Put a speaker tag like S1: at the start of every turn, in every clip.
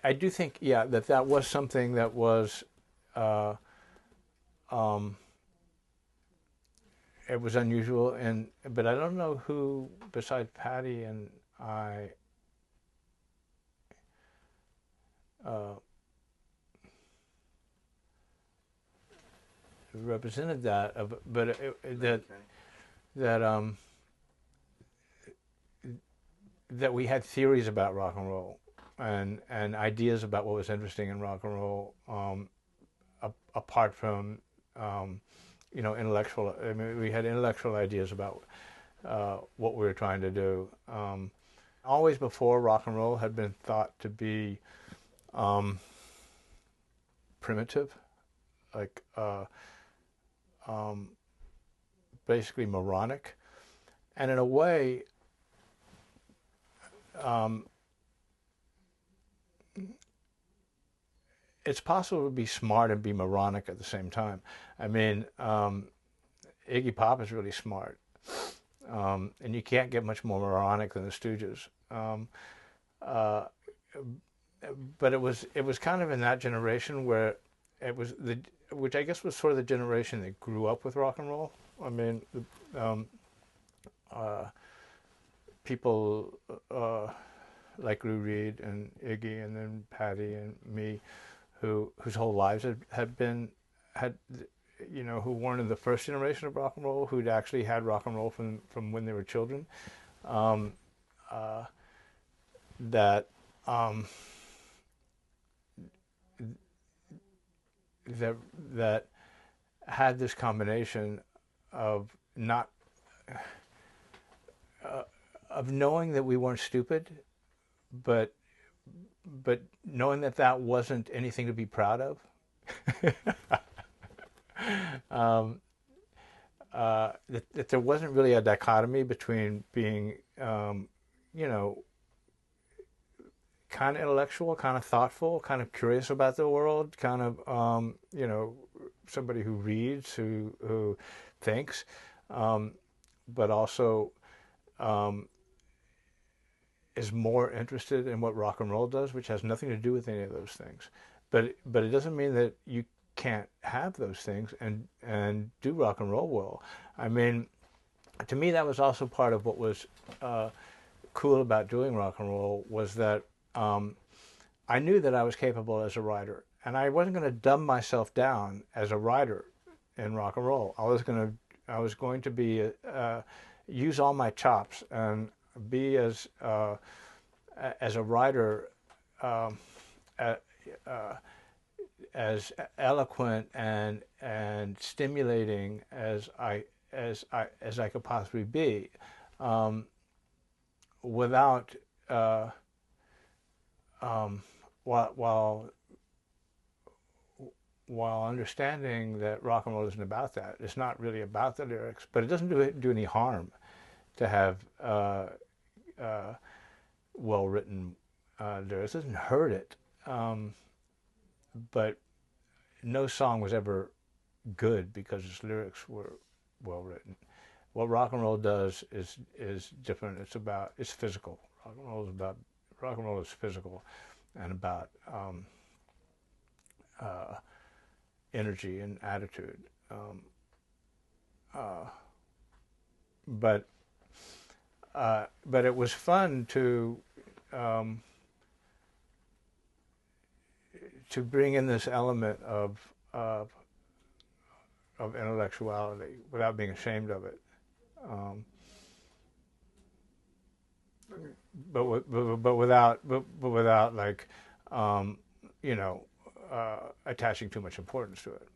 S1: I do think, yeah, that was something that was, uh, um, it was unusual, and but I don't know who besides Patty and I uh, represented that. But that that we had theories about rock and roll and ideas about what was interesting in rock and roll, apart from intellectual. I mean, we had intellectual ideas about what we were trying to do. Always before, rock and roll had been thought to be um, primitive, like um, basically moronic, and in a way, um, it's possible to be smart and be moronic at the same time. I mean, Iggy Pop is really smart, and you can't get much more moronic than the Stooges. Uh, but it was kind of in that generation where it was which I guess was sort of the generation that grew up with rock and roll. I mean, um, uh, people like Lou Reed and Iggy, and then Patty and me, whose whole lives had who weren't in the first generation of rock and roll, who'd actually had rock and roll from when they were children. Um, uh, that um, that that had this combination of not of knowing that we weren't stupid, but knowing that wasn't anything to be proud of. um, that there wasn't really a dichotomy between being, you know, kind of intellectual, kind of thoughtful, kind of curious about the world, kind of, somebody who reads, who thinks, but also is more interested in what rock and roll does, which has nothing to do with any of those things. But it doesn't mean that you can't have those things and do rock and roll well. I mean, to me, that was also part of what was cool about doing rock and roll, was that I knew that I was capable as a writer, and I wasn't going to dumb myself down as a writer in rock and roll. I was going to be use all my chops and be as a writer, as eloquent and stimulating as I could possibly be, without while understanding that rock and roll isn't about that. It's not really about the lyrics, but it doesn't do any harm to have well-written lyrics. It doesn't hurt it, but no song was ever good because its lyrics were well-written. What rock and roll does is different. It's physical. Rock and roll is physical, and about energy and attitude. But it was fun to bring in this element of intellectuality without being ashamed of it. But without like attaching too much importance to it.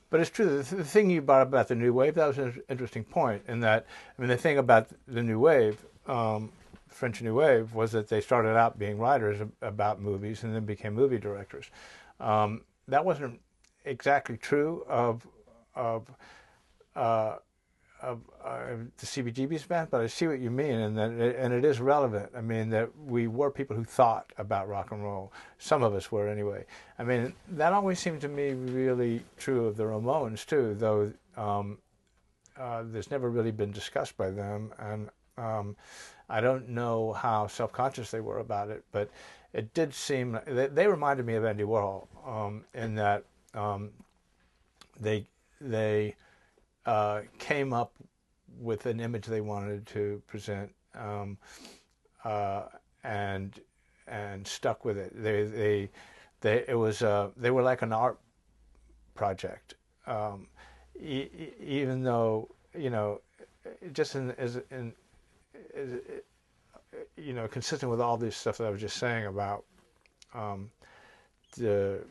S1: But it's true. The thing you brought up about the new wave, that was an interesting point. In that, I mean, the thing about the new wave, French New Wave, was that they started out being writers about movies and then became movie directors. That wasn't exactly true of the CBGB's band, but I see what you mean, and it is relevant. I mean, that we were people who thought about rock and roll. Some of us were, anyway. I mean, that always seemed to me really true of the Ramones too, though there's never really been discussed by them, and I don't know how self-conscious they were about it, but it did seem they reminded me of Andy Warhol in that they came up with an image they wanted to present and stuck with it. They were like an art project, even though just consistent with all this stuff that I was just saying about the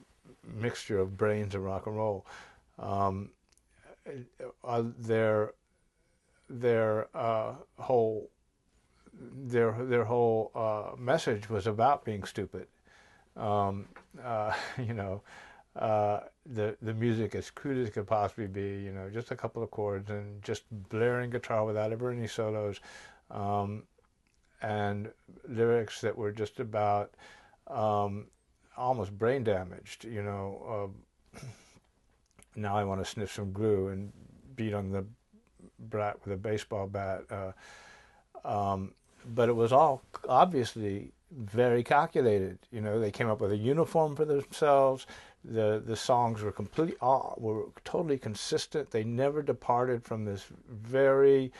S1: mixture of brains and rock and roll. Their whole message was about being stupid. The music as crude as it could possibly be, just a couple of chords and just blaring guitar without ever any solos, and lyrics that were just about almost brain damaged. Now I want to sniff some glue and beat on the brat with a baseball bat. But it was all obviously very calculated. They came up with a uniform for themselves. The songs were were totally consistent. They never departed from this very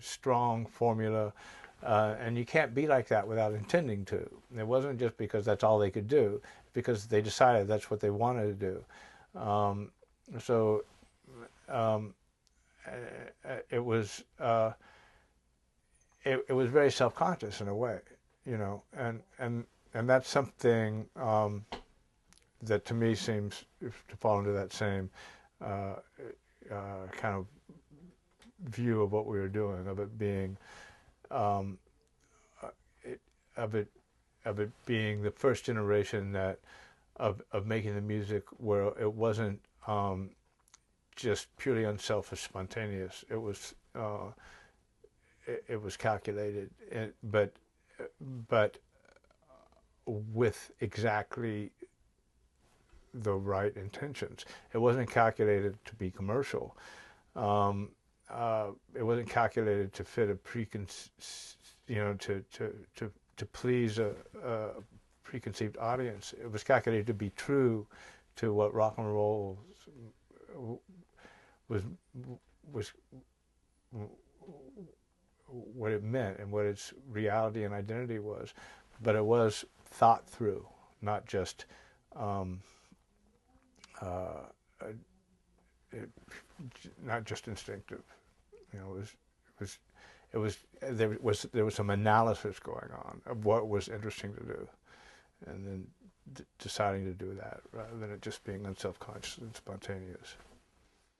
S1: strong formula, and you can't be like that without intending to. It wasn't just because that's all they could do, because they decided that's what they wanted to do. It was very self-conscious in a way, and that's something that to me seems to fall into that same kind of view of what we were doing, of it being being the first generation of making the music where it wasn't just purely unselfish, spontaneous. It was calculated, but with exactly the right intentions. It wasn't calculated to be commercial. It wasn't calculated to fit a to please a preconceived audience. It was calculated to be true to what rock and roll was what it meant and what its reality and identity was. But it was thought through, not just instinctive. There was some analysis going on of what was interesting to do, and then deciding to do that rather than it just being unselfconscious and spontaneous.